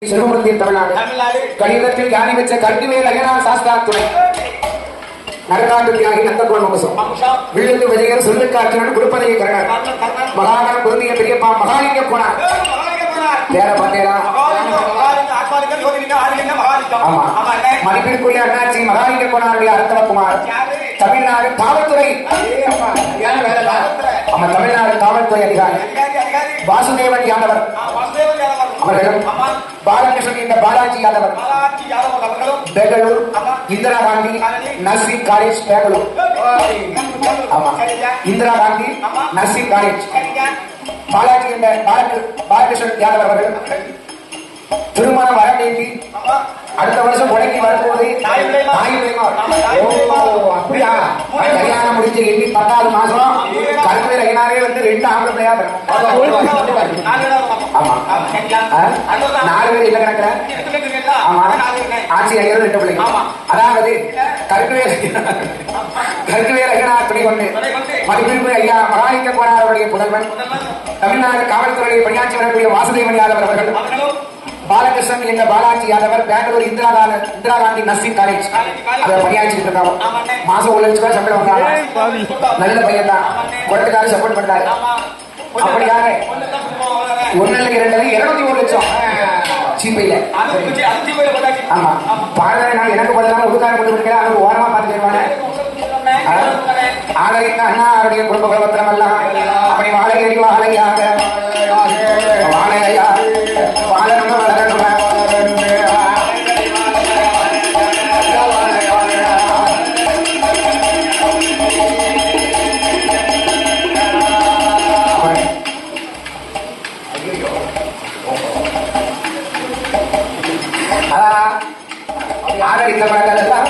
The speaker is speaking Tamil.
செல்வமுருந்திய தமிழ்நாடு கடிதத்தில் யானை வச்ச கல்விவேல் அய்யனார் சாஸ்திரா துணை நரகாண்டு தியாகி நந்தகோள் வம்சம் விழுந்து விஜயர் சொல்லுக்காற்றினன் குடுப்பதையை கரணர் மகாகரம் பொருந்திய பெரியப்பா மகாலிங்க போனார் பேர பார்த்தேரா மதிப்பிற்குரிய அண்ணாச்சி மகாலிங்க போனாருடைய அர்த்தவகுமார் தமிழ்நாடு காவல்துறை தமிழ்நாடு காவல்துறை அதிகாரி வாசுதேவன் யாதவர் அவர்களும் பாலகிருஷ்ணன் என்ற Balaji Yadavar Bangalore Indira Gandhi nursing college Bangalore Indira Gandhi nursing college Balaji என்ற பாலகிருஷ்ணன் யாதவர் அவர்கள் திருமணம் வர வேண்டி அடுத்த வருஷம் உடனே வரும்போது அப்படியா கல்யாணம் முடிஞ்சு எண்ணி 10வது மாசம் கருவேல ஐயனாரே வந்து 2 ஆம்பளை பிள்ளையா ஆமா 4 பேர் இல்ல கணக்குற ஆமா ஆட்சி ஐயர் 2 பிள்ளைங்க அதாவது கருவேல ஐயனார் துணை கொண்டு மதிப்பிற்கு ஐயா மகாலிங்க போனார் அவருடைய புதல்வன் தமிழ்நாடு காவல்துறையை பணியாற்றி வரக்கூடிய வாசுதேவன் யாதவர் அவர்கள் பாலகிருஷ்ணன் என்ற பாலாஜி யாதவர் பெங்களூர் இந்திரா காந்தி நர்சிங் காலேஜ் அதை பணியாற்றிட்டு இருக்காங்க மாசம் 1 லட்சம் ரூபாய் சம்பளம் வந்தாங்க நல்ல பையன் தான் குடத்துக்காக சப்போர்ட் பண்றாரு அப்படியாக 1 2 201 லட்சம் சீப்பையில ஆமா பாடுற நான் எனக்கு பதிலாக உதுக்கார கொண்டு கொடுக்கிறேன் அவங்க ஓரமா பார்த்து தருவாங்க ஆதரித்த அண்ணா அவருடைய குடும்ப பத்திரம் எல்லாம் அப்படி வாழையடி வாழையாக வாழையா வாழணும் வளரணும் ஆதரித்த பழங்கள் எல்லாம்